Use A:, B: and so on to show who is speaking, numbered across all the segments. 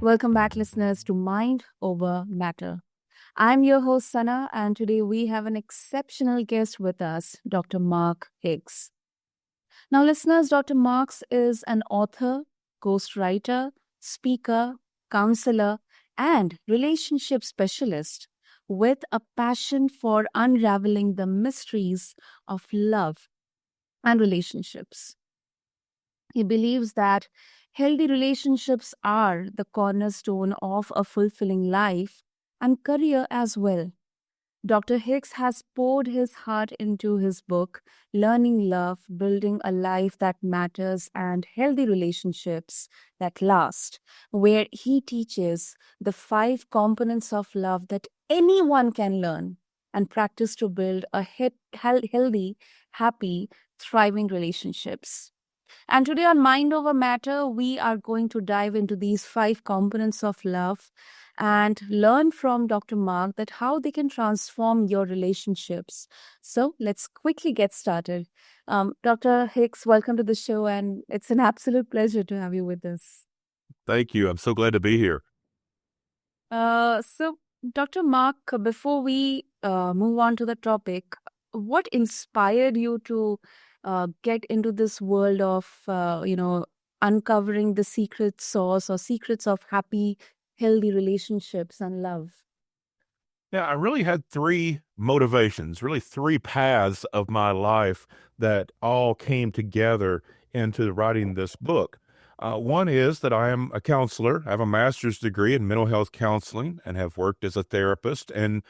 A: Welcome back, listeners, to Mind Over Matter. I'm your host, Sana, and today we have an exceptional guest with us, Dr. Mark Hicks. Now, listeners, Dr. Marks is an author, ghostwriter, speaker, counselor, and relationship specialist with a passion for unraveling the mysteries of love and relationships. He believes that healthy relationships are the cornerstone of a fulfilling life and career as well. Dr. Hicks has poured his heart into his book, Learning Love, Building a Life That Matters, and Healthy Relationships That Last, where he teaches the 5 components of love that anyone can learn and practice to build a healthy, happy, thriving relationships. And today on Mind Over Matter, we are going to dive into these 5 components of love and learn from Dr. Mark that how they can transform your relationships. So let's quickly get started. Dr. Hicks, welcome to the show, and it's an absolute pleasure to have you with us.
B: Thank you. I'm so glad to be here.
A: So, Dr. Mark, before we move on to the topic, what inspired you to get into this world of, uncovering the secret sauce or secrets of happy, healthy relationships and love?
B: Yeah, I really had 3 motivations, really 3 paths of my life that all came together into writing this book. One is that I am a counselor. I have a master's degree in mental health counseling and have worked as a therapist. And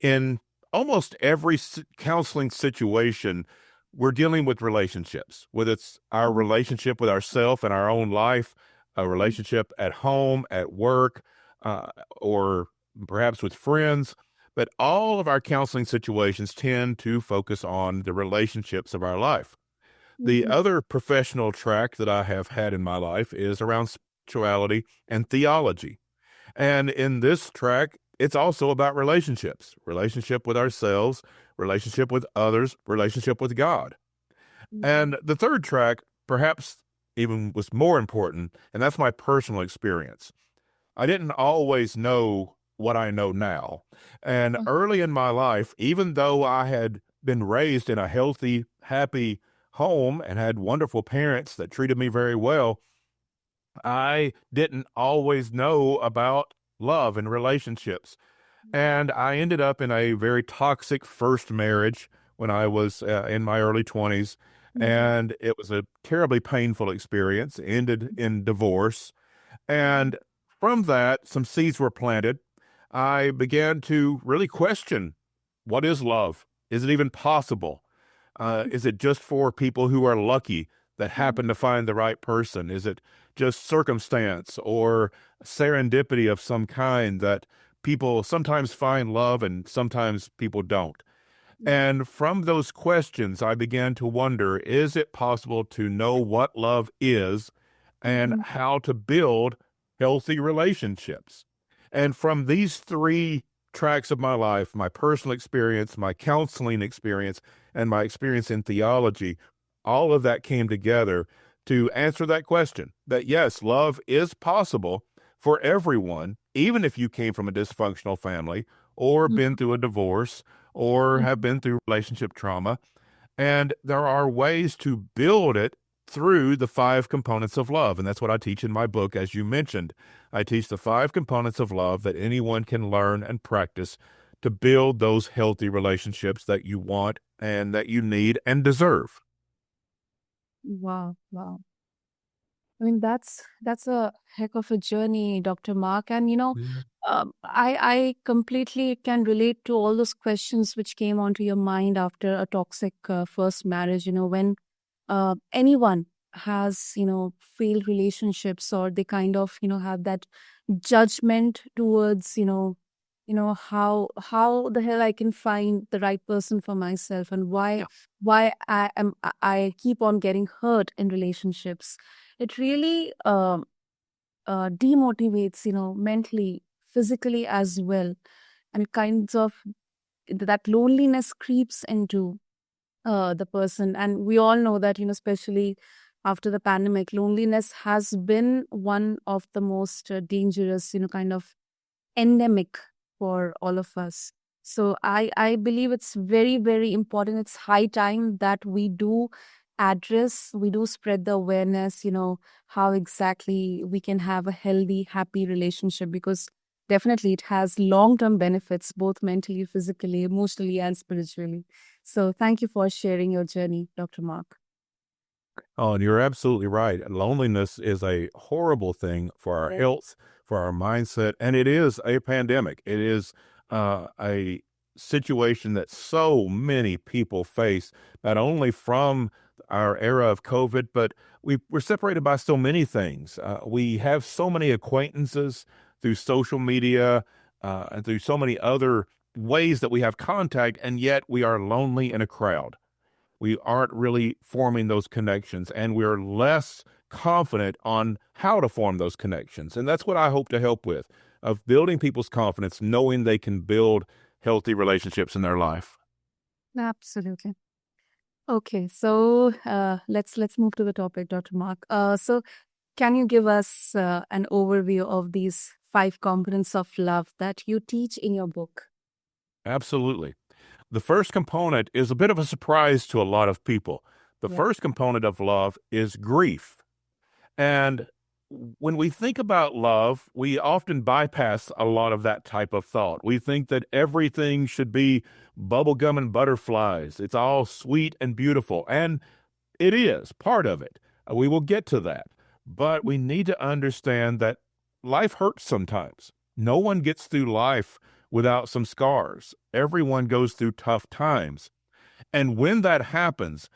B: in almost every counseling situation, we're dealing with relationships, whether it's our relationship with ourselves and our own life, a relationship at home, at work, or perhaps with friends. But all of our counseling situations tend to focus on the relationships of our life. The
A: Mhm.
B: other professional track that I have had in my life is around spirituality and theology. And in this track, it's also about relationships, relationship with ourselves, relationship with others, relationship with God.
A: Mhm.
B: And the third track, perhaps even was more important, and that's my personal experience. I didn't always know what I know now. And
A: Uh,
B: early in my life, even though I had been raised in a healthy, happy home and had wonderful parents that treated me very well, I didn't always know about love and relationships. And I ended up in a very toxic first marriage when I was in my early 20s.
A: mhm.
B: And it was a terribly painful experience, ended in divorce. And from that, some seeds were planted. I began to really question, what is love? Is it even possible? Is it just for people who are lucky that happen to find the right person? Is it just circumstance or serendipity of some kind that people sometimes find love and sometimes people don't? And from those questions, I began to wonder, is it possible to know what love is and
A: Mhm.
B: how to build healthy relationships? And from these 3 tracks of my life, my personal experience, my counseling experience, and my experience in theology, all of that came together to answer that question that yes, love is possible for everyone, even if you came from a dysfunctional family or been through a divorce or have been through relationship trauma. And there are ways to build it through the 5 components of love. And that's what I teach in my book, as you mentioned. I teach the 5 components of love that anyone can learn and practice to build those healthy relationships that you want and that you need and deserve.
A: Wow, wow. I mean, that's a heck of a journey, Dr. Mark. And
B: Yeah.
A: I completely can relate to all those questions which came onto your mind after a toxic first marriage. When anyone has failed relationships, or they kind of have that judgment towards how the hell I can find the right person for myself, and why
B: Yeah.
A: I keep on getting hurt in relationships. It really demotivates, mentally, physically as well, and kinds of that loneliness creeps into the person. And we all know that, especially after the pandemic, loneliness has been one of the most dangerous, kind of endemic for all of us. So I believe it's very, very important. It's high time that we do spread the awareness, how exactly we can have a healthy, happy relationship, because definitely it has long-term benefits, both mentally, physically, emotionally, and spiritually. So thank you for sharing your journey, Dr. Mark.
B: Oh, and you're absolutely right. Loneliness is a horrible thing for our
A: Yes.
B: health, for our mindset, and it is a pandemic. It is a situation that so many people face, not only from our era of COVID, but we're separated by so many things. We have so many acquaintances through social media and through so many other ways that we have contact, and yet we are lonely in a crowd. We aren't really forming those connections, and we're less confident on how to form those connections. And that's what I hope to help with, of building people's confidence, knowing they can build healthy relationships in their life.
A: Absolutely. Okay, so let's move to the topic, Dr. Mark. So can you give us an overview of these 5 components of love that you teach in your book?
B: Absolutely. The first component is a bit of a surprise to a lot of people. The
A: Yeah.
B: first component of love is grief. And when we think about love, we often bypass a lot of that type of thought. We think that everything should be bubblegum and butterflies. It's all sweet and beautiful. And it is part of it. We will get to that. But we need to understand that life hurts sometimes. No one gets through life without some scars. Everyone goes through tough times. And when that happens,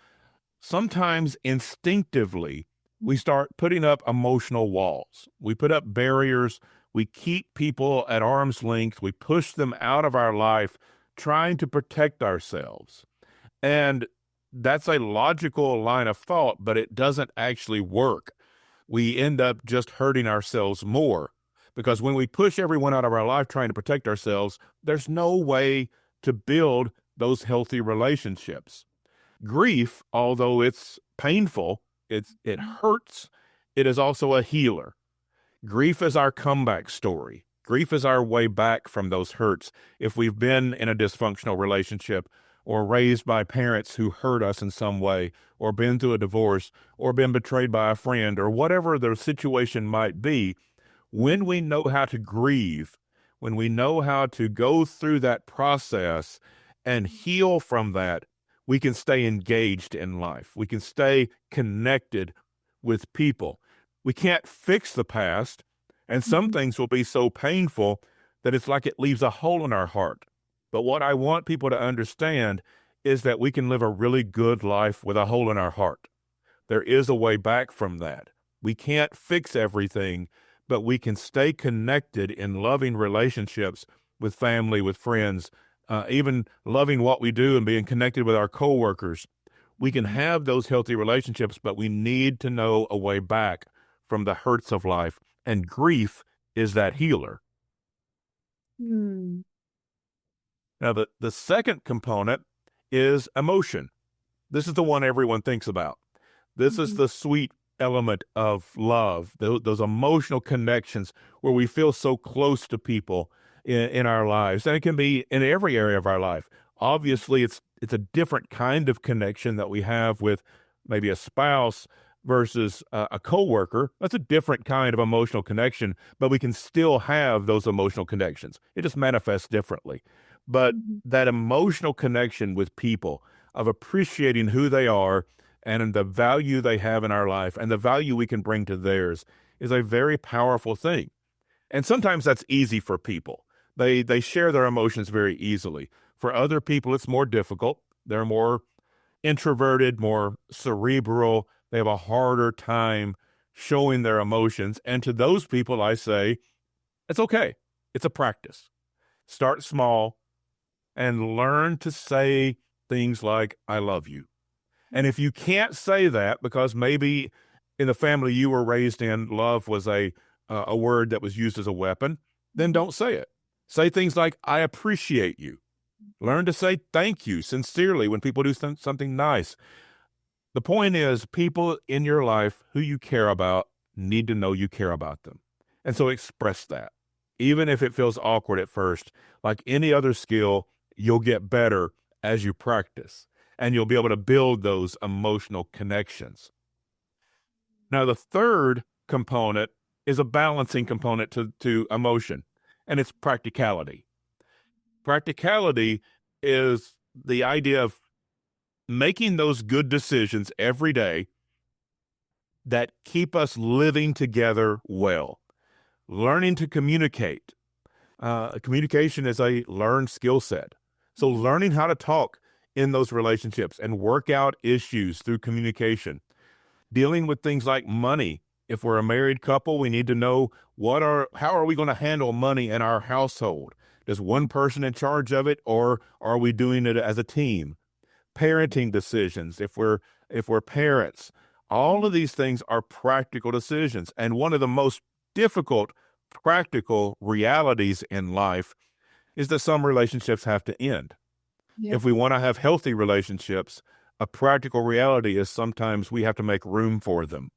B: sometimes instinctively, we start putting up emotional walls. We put up barriers. We keep people at arm's length. We push them out of our life, trying to protect ourselves. And that's a logical line of thought, but it doesn't actually work. We end up just hurting ourselves more, because when we push everyone out of our life trying to protect ourselves, there's no way to build those healthy relationships. Grief, although it's painful, it hurts, it is also a healer. Grief is our comeback story. Grief is our way back from those hurts. If we've been in a dysfunctional relationship, or raised by parents who hurt us in some way, or been through a divorce, or been betrayed by a friend, or whatever the situation might be, when we know how to grieve, when we know how to go through that process and heal from that, we can stay engaged in life. We can stay connected with people. We can't fix the past, and some
A: Mhm.
B: things will be so painful that it's like it leaves a hole in our heart. But what I want people to understand is that we can live a really good life with a hole in our heart. There is a way back from that. We can't fix everything, but we can stay connected in loving relationships with family, with friends, even loving what we do and being connected with our coworkers. We can have those healthy relationships, but we need to know a way back from the hurts of life. And grief is that healer.
A: Hmm.
B: Now, the second component is emotion. This is the one everyone thinks about. This is
A: Mhm.
B: the sweet element of love, those emotional connections where we feel so close to people in our lives. And it can be in every area of our life. Obviously, it's a different kind of connection that we have with maybe a spouse versus a coworker. That's a different kind of emotional connection, but we can still have those emotional connections. It just manifests differently. But
A: Mhm.
B: that emotional connection with people, of appreciating who they are and the value they have in our life and the value we can bring to theirs, is a very powerful thing. And sometimes that's easy for people. They share their emotions very easily. For other people, it's more difficult. They're more introverted, more cerebral. They have a harder time showing their emotions. And to those people, I say, it's okay. It's a practice. Start small and learn to say things like, I love you. And if you can't say that because maybe in the family you were raised in, love was a word that was used as a weapon, then
A: Mhm.
B: don't say it. Say things like, I appreciate you. Learn to say thank you sincerely when people do something nice. The point is, people in your life who you care about need to know you care about them. And so express that. Even if it feels awkward at first, like any other skill, you'll get better as you practice and you'll be able to build those emotional connections. Now, the third component is a balancing component to emotion, and it's practicality. Practicality is the idea of making those good decisions every day that keep us living together well, learning to communicate. Communication is a learned skill set. So learning how to talk in those relationships and work out issues through communication, dealing with things like money. If we're a married couple, we need to know how are we going to handle money in our household? Is one person in charge of it, or are we doing it as a team? Parenting decisions, if we're parents, all of these things are practical decisions. And one of the most difficult practical realities in life is that some relationships have to end.
A: Yep.
B: If we want to have healthy relationships, a practical reality is sometimes we have to make room for them.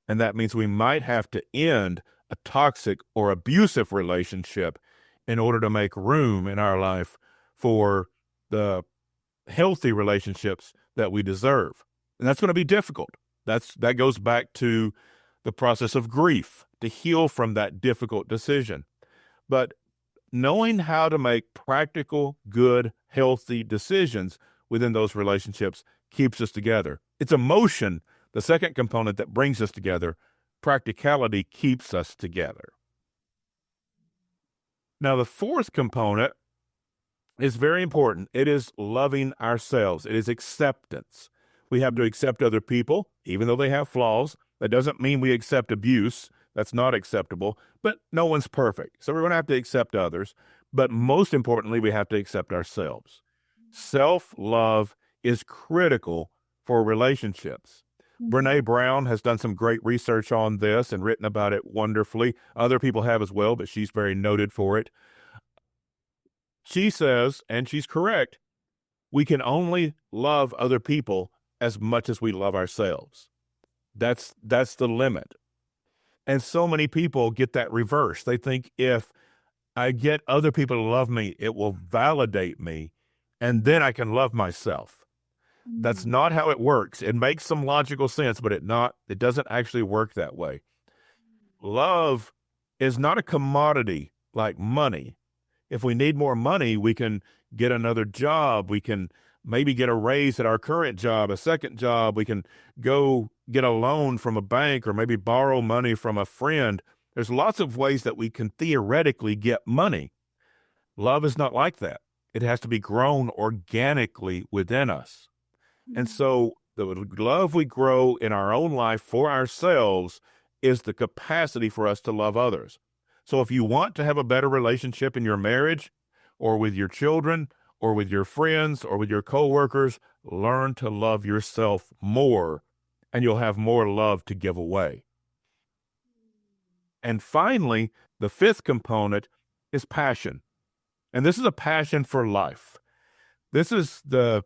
B: And that means we might have to end a toxic or abusive relationship in order to make room in our life for the healthy relationships that we deserve. And that's going to be difficult. That goes back to the process of grief to heal from that difficult decision. But knowing how to make practical, good, healthy decisions within those relationships keeps us together. It's emotion, the second component that brings us together. Practicality keeps us together. Now, the fourth component is very important. It is loving ourselves. It is acceptance. We have to accept other people, even though they have flaws. That doesn't mean we accept abuse. That's not acceptable, but no one's perfect. So we're going to have to accept others. But most importantly, we have to accept ourselves. Self-love is critical for relationships. Brene Brown has done some great research on this and written about it wonderfully. Other people have as well, but she's very noted for it. She says, and she's correct, we can only love other people as much as we love ourselves. That's the limit. And so many people get that reverse. They think if I get other people to love me, it will validate me, and then I can love myself. That's not how it works. It makes some logical sense, but it doesn't actually work that way. Love is not a commodity like money. If we need more money, we can get another job. We can maybe get a raise at our current job, a second job. We can go get a loan from a bank or maybe borrow money from a friend. There's lots of ways that we can theoretically get money. Love is not like that. It has to be grown organically within us. And so the love we grow in our own life for ourselves is the capacity for us to love others. So if you want to have a better relationship in your marriage or with your children or with your friends or with your coworkers, learn to love yourself more, and you'll have more love to give away. And finally, the fifth component is passion. And this is a passion for life. This is the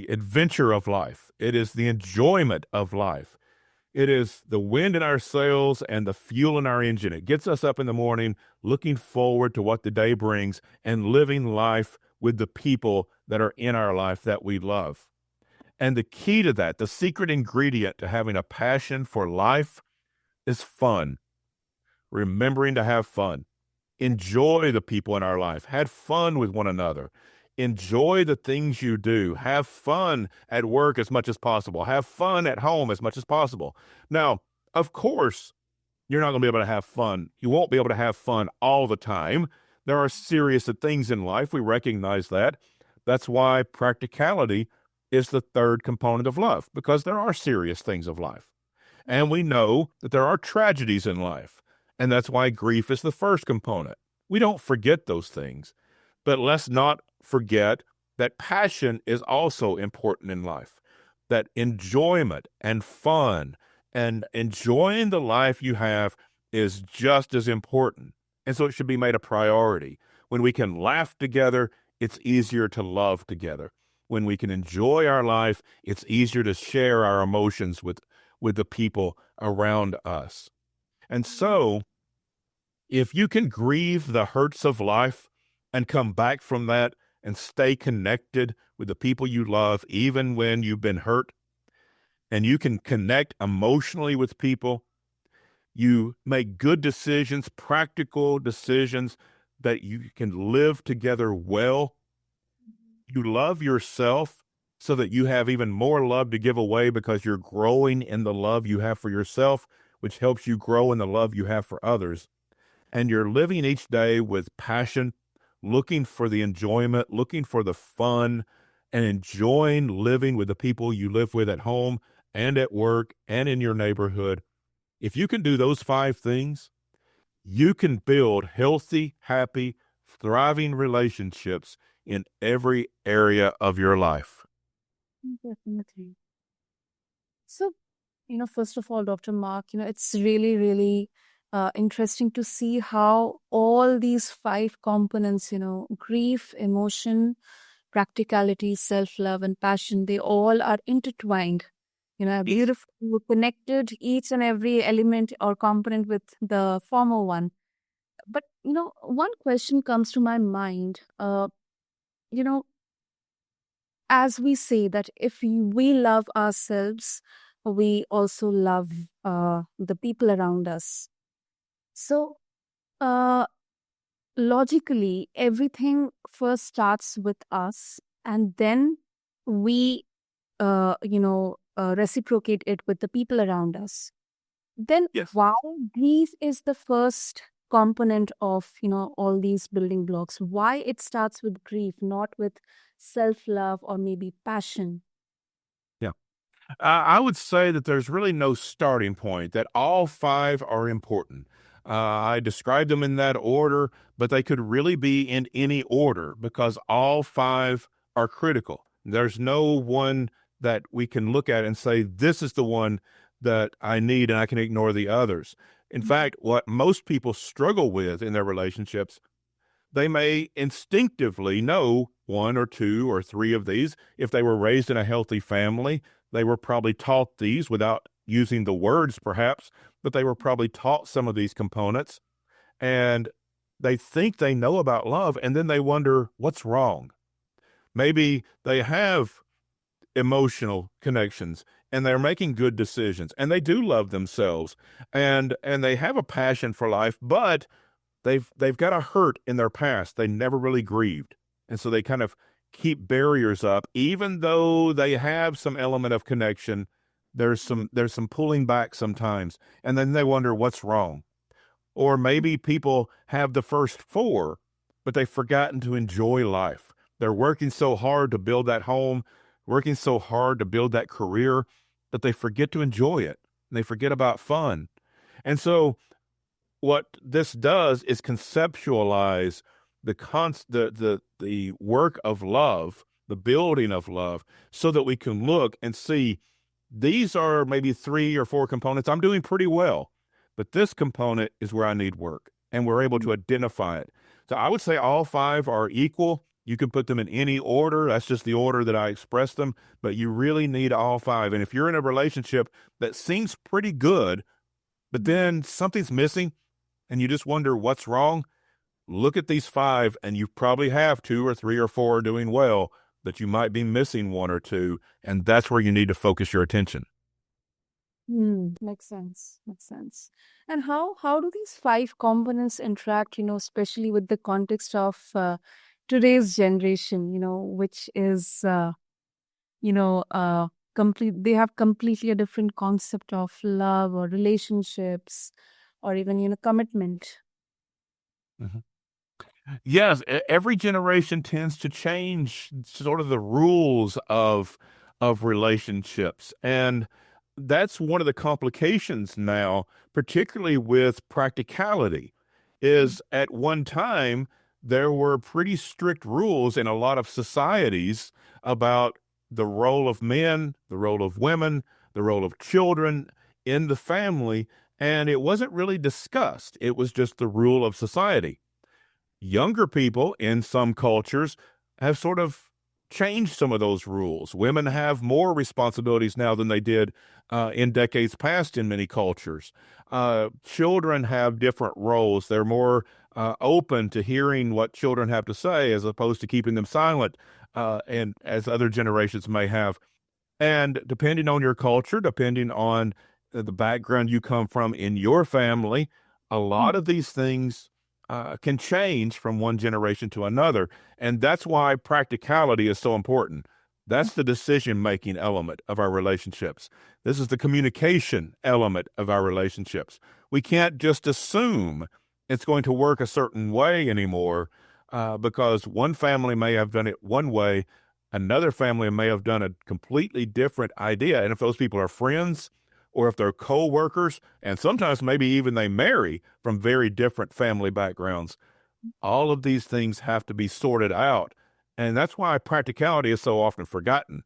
B: adventure of life. It is the enjoyment of life. It is the wind in our sails and the fuel in our engine. It gets us up in the morning looking forward to what the day brings and living life with the people that are in our life that we love. And the key to that, the secret ingredient to having a passion for life is fun. Remembering to have fun. Enjoy the people in our life. Have fun with one another. Enjoy the things you do. Have fun at work as much as possible. Have fun at home as much as possible. Now, of course, you're not going to be able to have fun. You won't be able to have fun all the time. There are serious things in life. We recognize that. That's why practicality is the third component of love, because there are serious things of life. And we know that there are tragedies in life. And that's why grief is the first component. We don't forget those things. But let's not forget that passion is also important in life, that enjoyment and fun and enjoying the life you have is just as important. And so it should be made a priority. When we can laugh together, it's easier to love together. when we can enjoy our life, it's easier to share our emotions with the people around us. And so, if you can grieve the hurts of life and come back from that and stay connected with the people you love, even when you've been hurt, and you can connect emotionally with people, you make good decisions, practical decisions that you can live together well. You love yourself so that you have even more love to give away because you're growing in the love you have for yourself, which helps you grow in the love you have for others. And you're living each day with passion, looking for the enjoyment, looking for the fun, and enjoying living with the people you live with at home and at work and in your neighborhood. If you can do those 5 things, you can build healthy, happy, thriving relationships in every area of your life.
A: Definitely. So, first of all, Dr. Mark, it's really, really interesting to see how all these 5 components, grief, emotion, practicality, self love, and passion, they all are intertwined, beautifully connected, each and every element or component with the former one. But, one question comes to my mind. You know, as we say that if we love ourselves, we also love the people around us. So, uh, logically, everything first starts with us, and then we, reciprocate it with the people around us. Then,
B: Yes.
A: why grief is the first component of all these building blocks? Why it starts with grief, not with self love or maybe passion?
B: Yeah. I would say that there's really no starting point, that all 5 are important. I described them in that order, but they could really be in any order because all 5 are critical. There's no one that we can look at and say, this is the one that I need and I can ignore the others. In fact, what most people struggle with in their relationships, they may instinctively know 1 or 2 or 3 of these. If they were raised in a healthy family, they were probably taught these without using the words perhaps, but they were probably taught some of these components, and they think they know about love, and then they wonder what's wrong. Maybe they have emotional connections and they're making good decisions and they do love themselves and they have a passion for life, but they've got a hurt in their past they never really grieved, and so they kind of keep barriers up even though they have some element of connection. There's some pulling back sometimes, and then they wonder what's wrong. Or maybe people have the first 4, but they've forgotten to enjoy life. They're working so hard to build that home, working so hard to build that career, that they forget to enjoy it, and they forget about fun. And so what this does is conceptualize the work of love, the building of love, so that we can look and see these are maybe 3 or 4 components. I'm doing pretty well, but this component is where I need work, and we're able to identify it. So I would say all 5 are equal. You can put them in any order. That's just the order that I express them, but you really need all 5. And if you're in a relationship that seems pretty good, but then something's missing, and you just wonder what's wrong, look at these 5, and you probably have 2 or 3 or 4 doing well, but you might be missing 1 or 2, and that's where you need to focus your attention.
A: Makes sense. Makes sense. And how do these 5 components interact? Especially with the context of today's generation. Which is you know complete. They have completely a different concept of love or relationships, or even commitment.
B: Mhm. Yes, every generation tends to change sort of the rules of relationships, and that's one of the complications now, particularly with practicality. Is at one time there were pretty strict rules in a lot of societies about the role of men, the role of women, the role of children in the family, and it wasn't really discussed. It was just the rule of society. Younger people in some cultures have sort of changed some of those rules. Women have more responsibilities now than they did in decades past in many cultures. Children have different roles. They're more open to hearing what children have to say as opposed to keeping them silent, and as other generations may have. And depending on your culture, depending on the background you come from in your family, a lot of these things can change from one generation to another. And that's why practicality is so important. That's the decision-making element of our relationships. This is the communication element of our relationships. We can't just assume it's going to work a certain way anymore, because one family may have done it one way, another family may have done a completely different idea. And if those people are friends or if they're co-workers, and sometimes maybe even they marry from very different family backgrounds, all of these things have to be sorted out. And that's why practicality is so often forgotten.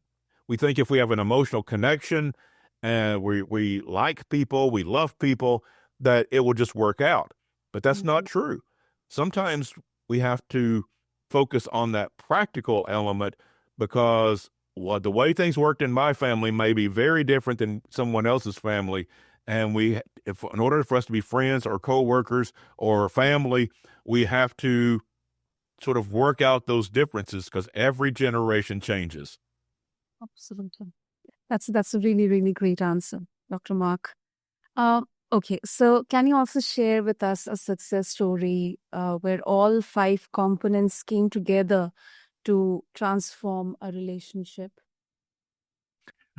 B: We think if we have an emotional connection and we like people, we love people, that it will just work out. But that's not true. Sometimes we have to focus on that practical element, because the way things worked in my family may be very different than someone else's family. And in order for us to be friends or co-workers or family, we have to sort of work out those differences, because every generation changes.
A: Absolutely. That's a really, really great answer, Dr. Mark. Okay, so can you also share with us a success story where all 5 components came together to transform a relationship?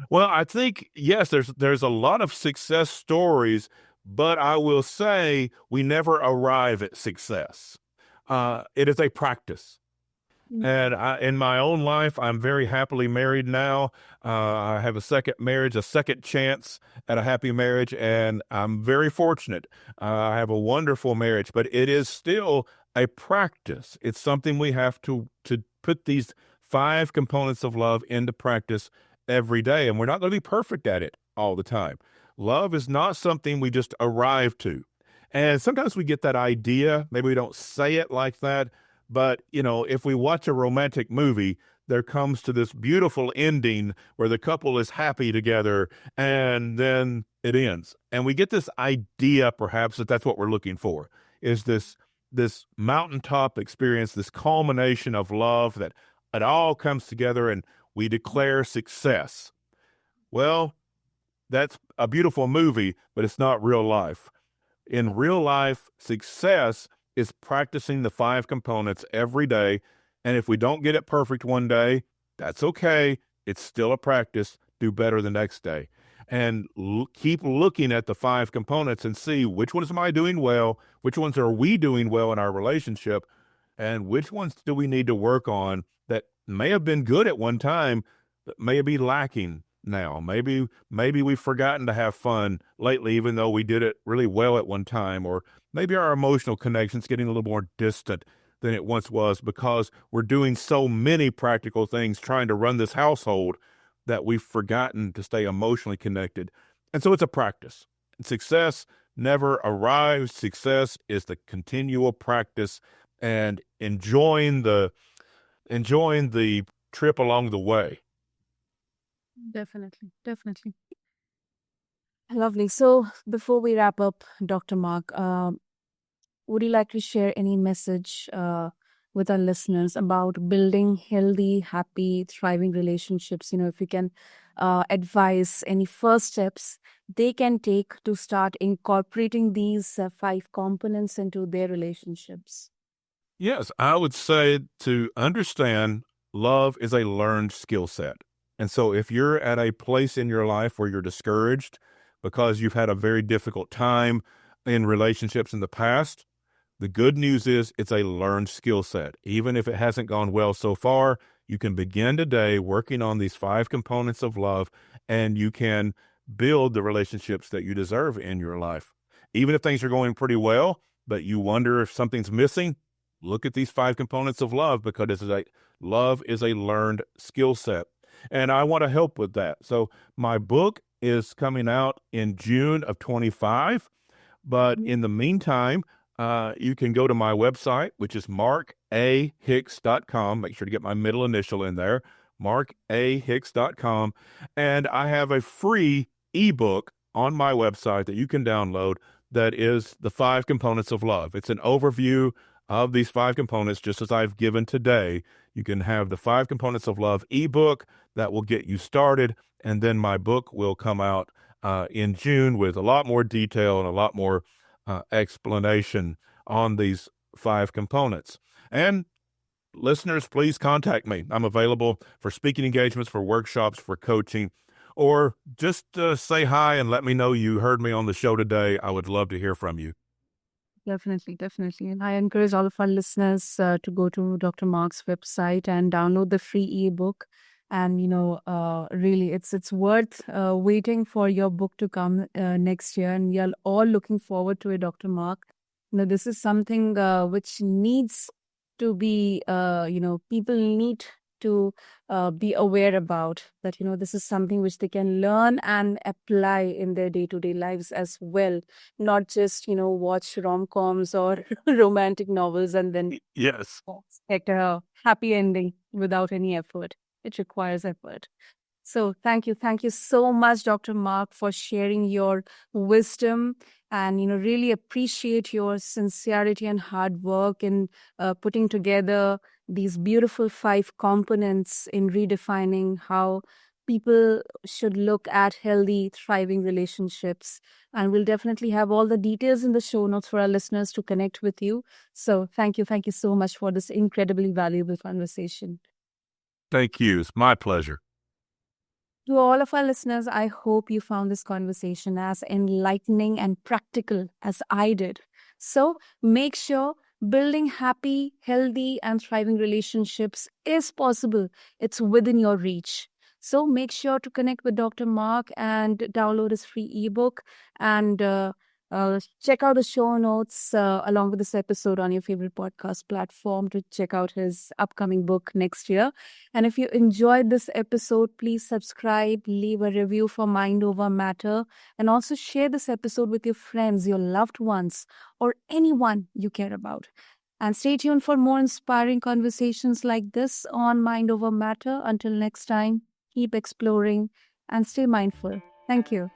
B: Well, I think, yes, there's a lot of success stories, but I will say we never arrive at success. It is a practice. And in my own life, I'm very happily married now. I have a second marriage, a second chance at a happy marriage, and I'm very fortunate. I have a wonderful marriage, but it is still a practice. It's something we have to put these 5 components of love into practice every day, and we're not going to be perfect at it all the time. Love is not something we just arrive to. And sometimes we get that idea, maybe we don't say it like that, but, if we watch a romantic movie, there comes to this beautiful ending where the couple is happy together and then it ends. And we get this idea, perhaps, that that's what we're looking for, is this mountaintop experience, this culmination of love, that it all comes together and we declare success. Well, that's a beautiful movie, but it's not real life. In real life, success is practicing the 5 components every day. And if we don't get it perfect one day, that's okay. It's still a practice. Do better the next day. And keep looking at the 5 components and see which ones am I doing well, which ones are we doing well in our relationship, and which ones do we need to work on that may have been good at one time, but may be lacking now. Maybe we've forgotten to have fun lately, even though we did it really well at one time, or maybe our emotional connection's getting a little more distant than it once was because we're doing so many practical things trying to run this household that we've forgotten to stay emotionally connected. And so it's a practice. Success never arrives. Success is the continual practice and enjoying the trip along the way.
A: Definitely, definitely. Lovely. So before we wrap up, Dr. Mark, would you like to share any message with our listeners about building healthy, happy, thriving relationships? If you can advise any first steps they can take to start incorporating these 5 components into their relationships.
B: Yes, I would say to understand love is a learned skill set. And so if you're at a place in your life where you're discouraged because you've had a very difficult time in relationships in the past, the good news is it's a learned skill set. Even if it hasn't gone well so far, you can begin today working on these 5 components of love, and you can build the relationships that you deserve in your life. Even if things are going pretty well, but you wonder if something's missing, look at these 5 components of love, because love is a learned skill set. And I want to help with that. So my book is coming out in June of 25. But in the meantime, you can go to my website, which is markahicks.com. Make sure to get my middle initial in there, markahicks.com. And I have a free ebook on my website that you can download that is the 5 components of love. It's an overview of these 5 components, just as I've given today. You can have the 5 components of love ebook that will get you started. And then my book will come out in June with a lot more detail and a lot more explanation on these 5 components. And listeners, please contact me. I'm available for speaking engagements, for workshops, for coaching, or just say hi and let me know you heard me on the show today. I would love to hear from you.
A: Definitely, definitely. And I encourage all of our listeners to go to Dr. Mark's website and download the free ebook. And really, it's worth waiting for your book to come next year. And we are all looking forward to it, Dr. Mark. This is something which needs to be, people need to be aware about that. This is something which they can learn and apply in their day-to-day lives as well, not just watch rom-coms or romantic novels and then
B: Yes.
A: expect a happy ending without any effort. It requires effort. So thank you so much, Dr. Mark, for sharing your wisdom, and really appreciate your sincerity and hard work in putting together these beautiful 5 components in redefining how people should look at healthy, thriving relationships. And we'll definitely have all the details in the show notes for our listeners to connect with you. So thank you so much for this incredibly valuable conversation.
B: Thank you. It's my pleasure.
A: To all of our listeners, I hope you found this conversation as enlightening and practical as I did. So make sure building happy, healthy, and thriving relationships is possible. It's within your reach. So make sure to connect with Dr. Mark and download his free ebook, and check out the show notes along with this episode on your favorite podcast platform to check out his upcoming book next year. And if you enjoyed this episode, please subscribe, leave a review for Mind Over Matter, and also share this episode with your friends, your loved ones, or anyone you care about. And stay tuned for more inspiring conversations like this on Mind Over Matter. Until next time, keep exploring and stay mindful. Thank you.